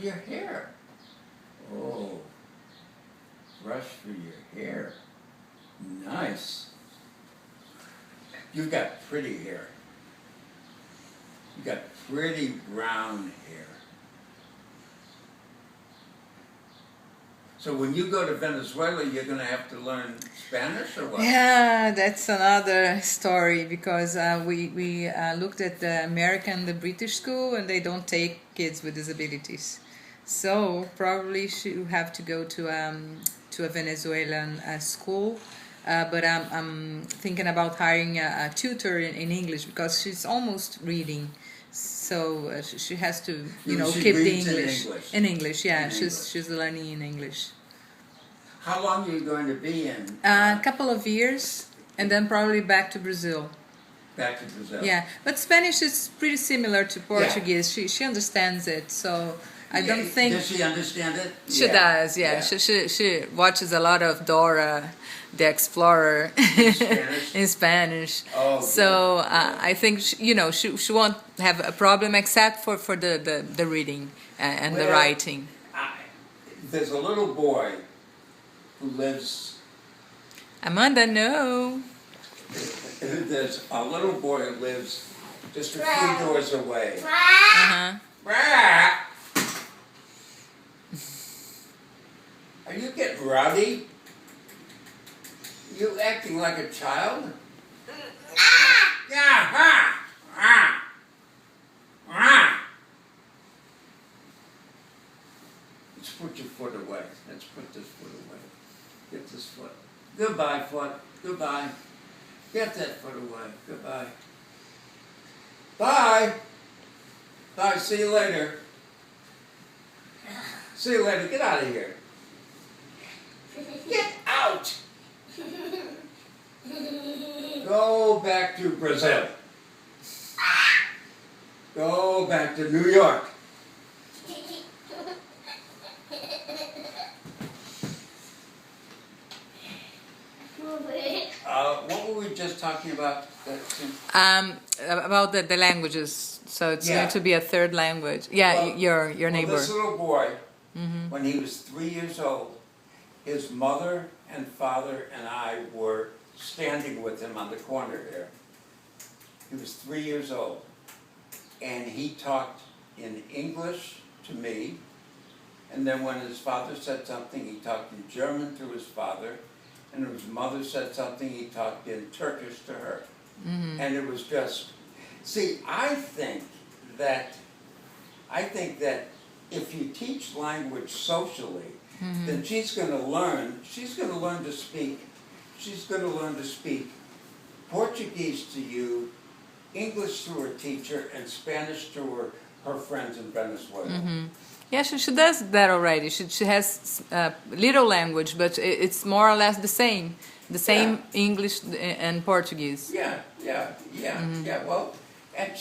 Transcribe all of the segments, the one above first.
Your hair. Oh, brush for your hair. Nice. You've got pretty hair. You've got pretty brown hair. So when you go to Venezuela, you're going to have to learn Spanish or what? Yeah, that's another story because we looked at the American, the British school, and they don't take kids with disabilities. So probably you have to go to a Venezuelan school. But I'm thinking about hiring a tutor in English because she's almost reading. So she has to, keep the English. In English, yeah. She's learning in English. How long are you going to be in? A couple of years, and then probably back to Brazil. Back to Brazil. Yeah, but Spanish is pretty similar to Portuguese. Yeah. She understands it, so I don't think. Does she understand it? She does. Yeah. She watches a lot of Dora the Explorer in Spanish. Oh, so I think she won't have a problem except for the reading and the writing. There's a little boy who lives. Amanda, no. There's a little boy who lives just a few doors away. Are you getting rowdy? You acting like a child? Let's put your foot away. Let's put this foot away. Get this foot. Goodbye, foot. Goodbye. Get that foot away. Goodbye. Bye. Bye. See you later. See you later. Get out of here. Get out. Go back to Brazil. Go back to New York. What were we just talking about? About the languages. So it's going to be a third language. Yeah, well, your neighbor. Well, this little boy, when he was 3 years old, his mother and father and I were standing with him on the corner there. He was 3 years old, and he talked in English to me, and then when his father said something, he talked in German to his father, and when his mother said something, he talked in Turkish to her. And it was just, see, I think that if you teach language socially, then she's going to learn to speak Portuguese to you, English to her teacher, and Spanish to her friends in Venezuela. Yeah, she does that already. She has little language, but it's more or less the same English and Portuguese. Yeah. Well, and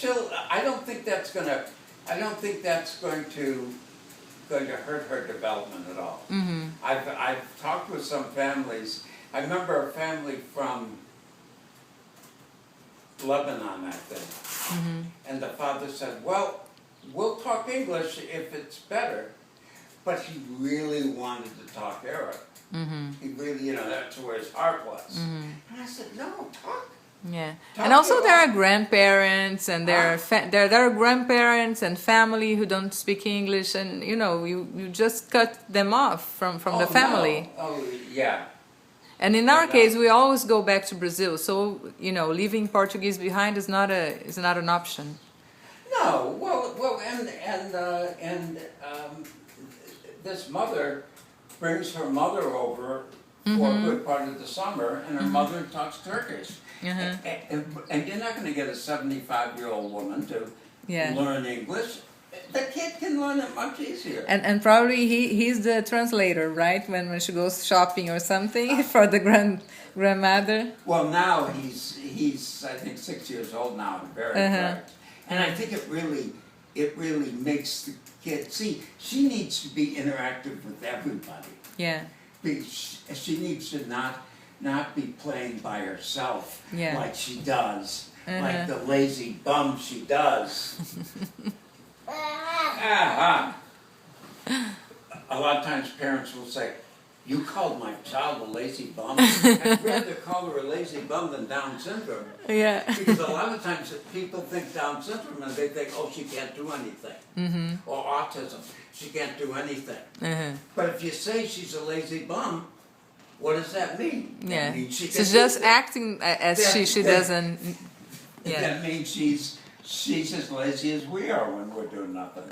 I don't think that's going to hurt her development at all. I've talked with some families. I remember a family from Lebanon, I think, and the father said, "Well, we'll talk English if it's better," but he really wanted to talk Arab. He really, that's where his heart was. And I said, "No, talk." Yeah, and also there are grandparents, and there are grandparents and family who don't speak English, and you just cut them off from the family. No. Oh yeah. And in our case, we always go back to Brazil, so leaving Portuguese behind is not an option. No, well, and this mother brings her mother over for a good part of the summer, and her mother talks Turkish. And you're not going to get a 75-year-old woman to learn English. The kid can learn it much easier. And probably he's the translator, right? When she goes shopping or something for the grandmother. Well, now he's I think 6 years old now and very bright. And I think it really makes the kid see. She needs to be interactive with everybody. Yeah. She needs to not be playing by herself like she does, like the lazy bum she does. a lot of times parents will say, "You called my child a lazy bum." I'd rather call her a lazy bum than Down syndrome. Yeah. Because a lot of times people think Down syndrome and they think, "Oh, she can't do anything," or autism, she can't do anything. But if you say she's a lazy bum, what does that mean? Yeah. That means she She's can just do it. acting as she doesn't. Yeah. That means she's as lazy as we are when we're doing nothing.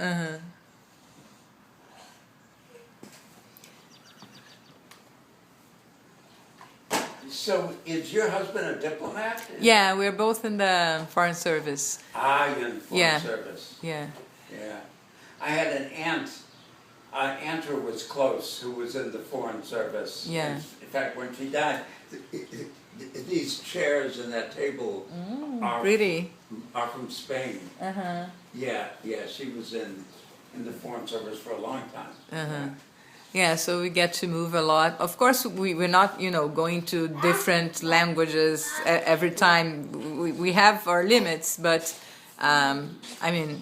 So, is your husband a diplomat? Yeah, we're both in the foreign service. You're in the foreign service. Yeah. Yeah. I had an aunt who was close, who was in the foreign service. Yeah. In fact, when she died, these chairs and that table are from Spain. Yeah, she was in the foreign service for a long time. Yeah, so we get to move a lot. Of course, we're not, going to different languages every time. We have our limits, but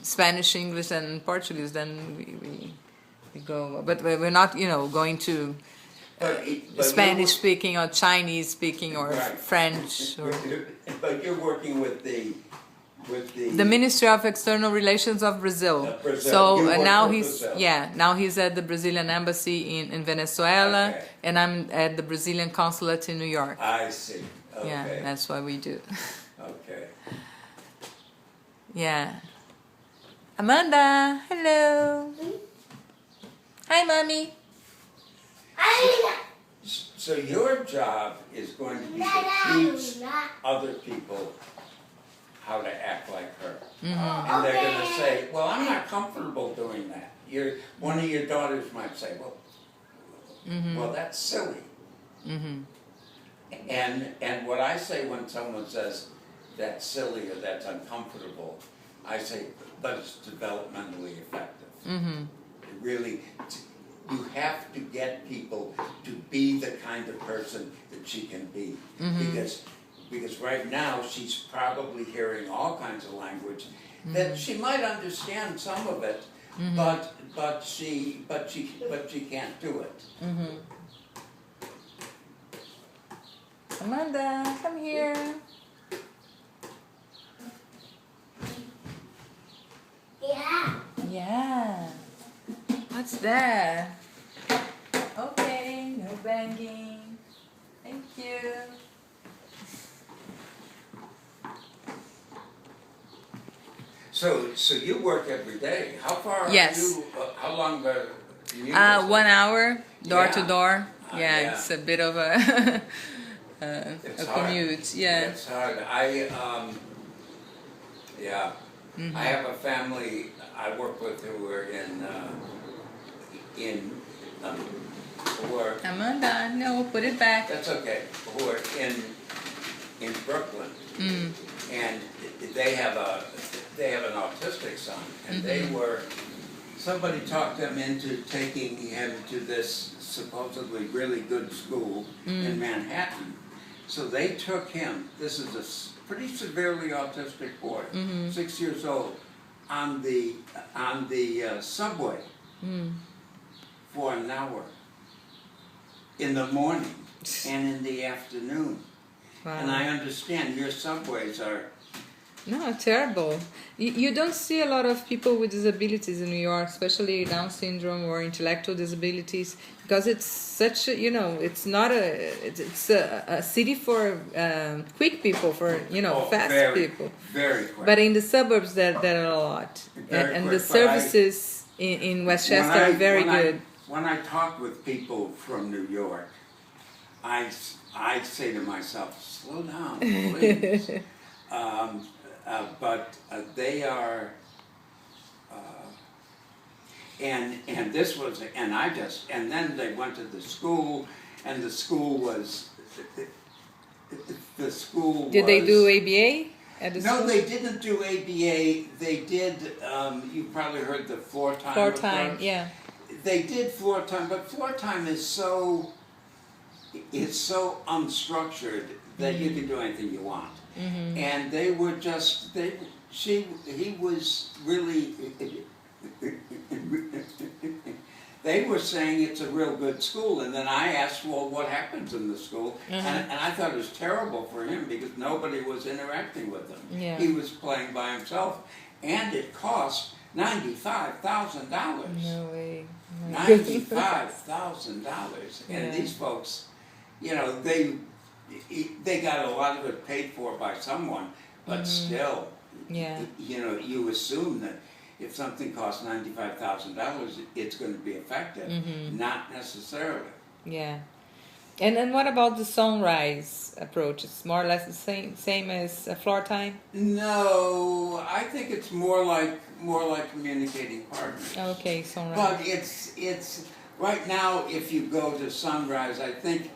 Spanish, English, and Portuguese. Then we go, but we're not, going to Spanish speaking or Chinese speaking or French. But you're working with the Ministry of External Relations of Brazil. So now he's at the Brazilian embassy in Venezuela, and I'm at the Brazilian consulate in New York. I see. Okay. Yeah, that's what we do. Okay. Yeah. Amanda, hello. Hi, mommy. So your job is going to be to teach other people how to act like her. And they're going to say, well, I'm not comfortable doing that. One of your daughters might say, well, that's silly. And what I say when someone says, that's silly or that's uncomfortable, I say, but it's developmentally effective. Really, you have to get people to be the kind of person that she can be. Because right now she's probably hearing all kinds of language that she might understand some of it, but she can't do it. Amanda, come here. Yeah. What's that? Okay, no banging. Thank you. So you work every day. How far are you? How long do you? 1 hour, door to door. It's a bit of a commute. Yeah. It's hard. I have a family I work with who are who are. Amanda, no, put it back. That's okay. Who are in Brooklyn, and they have an autistic son, and somebody talked them into taking him to this supposedly really good school in Manhattan. So they took him. This is a pretty severely autistic boy, 6 years old, on the subway for an hour in the morning and in the afternoon. Wow. And I understand your subways are... No, terrible. You don't see a lot of people with disabilities in New York, especially Down syndrome or intellectual disabilities, because it's such a, it's not it's a city for quick people, for, fast people. Very quick. But in the suburbs, there are a lot. And the services in Westchester are very good. When I talk with people from New York, I say to myself, slow down, please. But they are, and this was, and then they went to the school, and the school was. Did they do ABA at the school? No, they didn't do ABA. They did. You probably heard the floor time. Floor time, yeah. They did floor time, but floor time is so unstructured that you can do anything you want. And they were just, he was really, they were saying it's a real good school, and then I asked, well, what happens in the school? And I thought it was terrible for him because nobody was interacting with him. Yeah. He was playing by himself, and it cost $95,000. No way. $95,000, and Yeah. these folks, you know, they got a lot of it paid for by someone, but still, Yeah. you know, you assume that if something costs $95,000, it's going to be effective. Not necessarily. Yeah. And then what about the sunrise approach? It's more or less the same as floor time? No, I think it's more like communicating partners. Okay, sunrise. But it's right now. If you go to sunrise, I think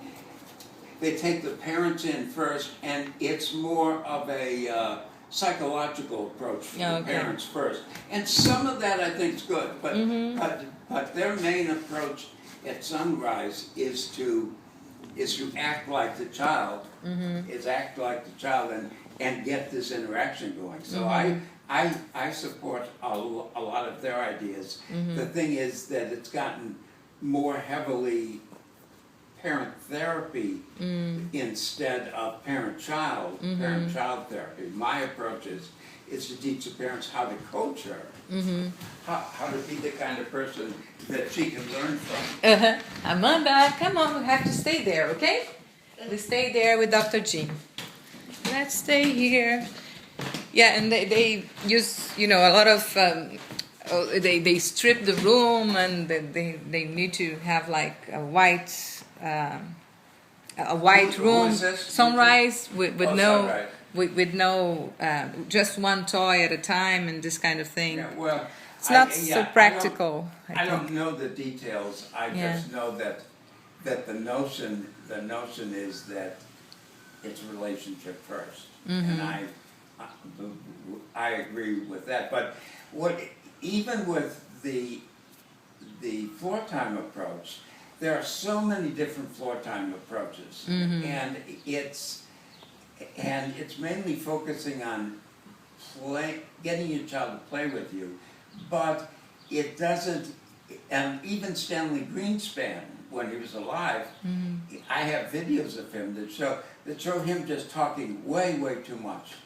they take the parents in first, and it's more of a psychological approach for the parents first. And some of that I think is good, but their main approach at sunrise is to act like the child, and get this interaction going. So I support a lot of their ideas. The thing is that it's gotten more heavily parent therapy instead of parent-child therapy. My approach is to teach the parents how to coach her, how to be the kind of person that she can learn from. Amanda, come on, we have to stay there, okay? We stay there with Dr. Jim. Let's stay here. Yeah, and they use, you know, a lot of, they strip the room, and they need to have like a white room. Sunrise with no sunrise. with no just one toy at a time and this kind of thing. Yeah, well, it's not so practical. I don't know the details. I just know that the notion is that it's relationship first, and I agree with that. But even with the floor time approach, there are so many different floor time approaches, and it's mainly focusing on getting your child to play with you, but it doesn't. And even Stanley Greenspan, when he was alive, I have videos of him that show him just talking way too much,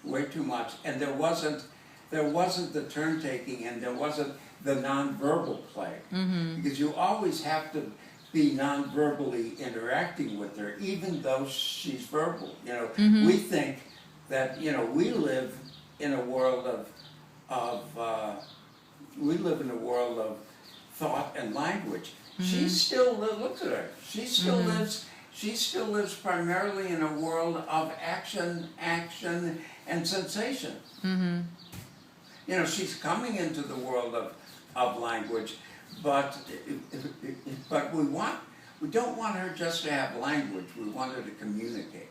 way too much, and there wasn't the turn taking, and there wasn't the nonverbal play, because you always have to be non-verbally interacting with her, even though she's verbal. You know, we think that, you know, we live in a world of thought and language. She still looks at her. She still lives primarily in a world of action, and sensation. You know, she's coming into the world of language, but we don't want her just to have language. We want her to communicate.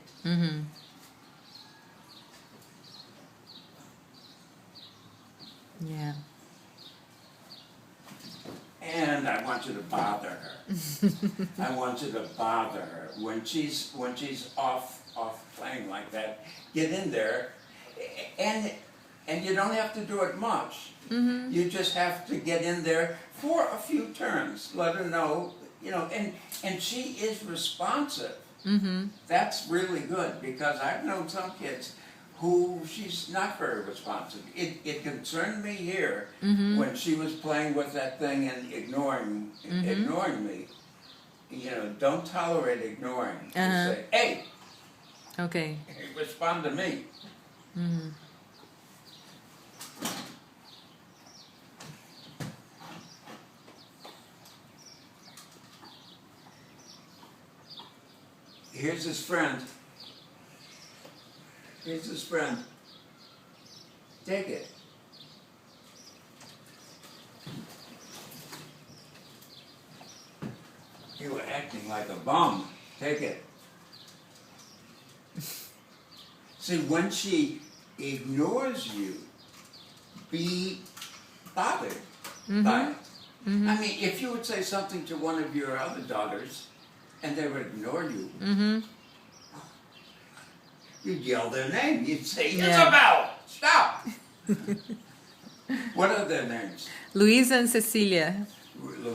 Yeah. And I want you to bother her. I want you to bother her when she's off playing like that. Get in there, and you don't have to do it much. You just have to get in there for a few turns. Let her know, you know, and she is responsive. That's really good, because I've known some kids who she's not very responsive. It concerned me here when she was playing with that thing and ignoring me. You know, don't tolerate ignoring. Just say, hey, okay, respond to me. Here's his friend. Here's his friend. Take it. You were acting like a bum. Take it. See, when she ignores you, be bothered by it. I mean, if you would say something to one of your other daughters and they would ignore you, you'd yell their name. You'd say, Isabel, stop. What are their names? Luisa and Cecilia.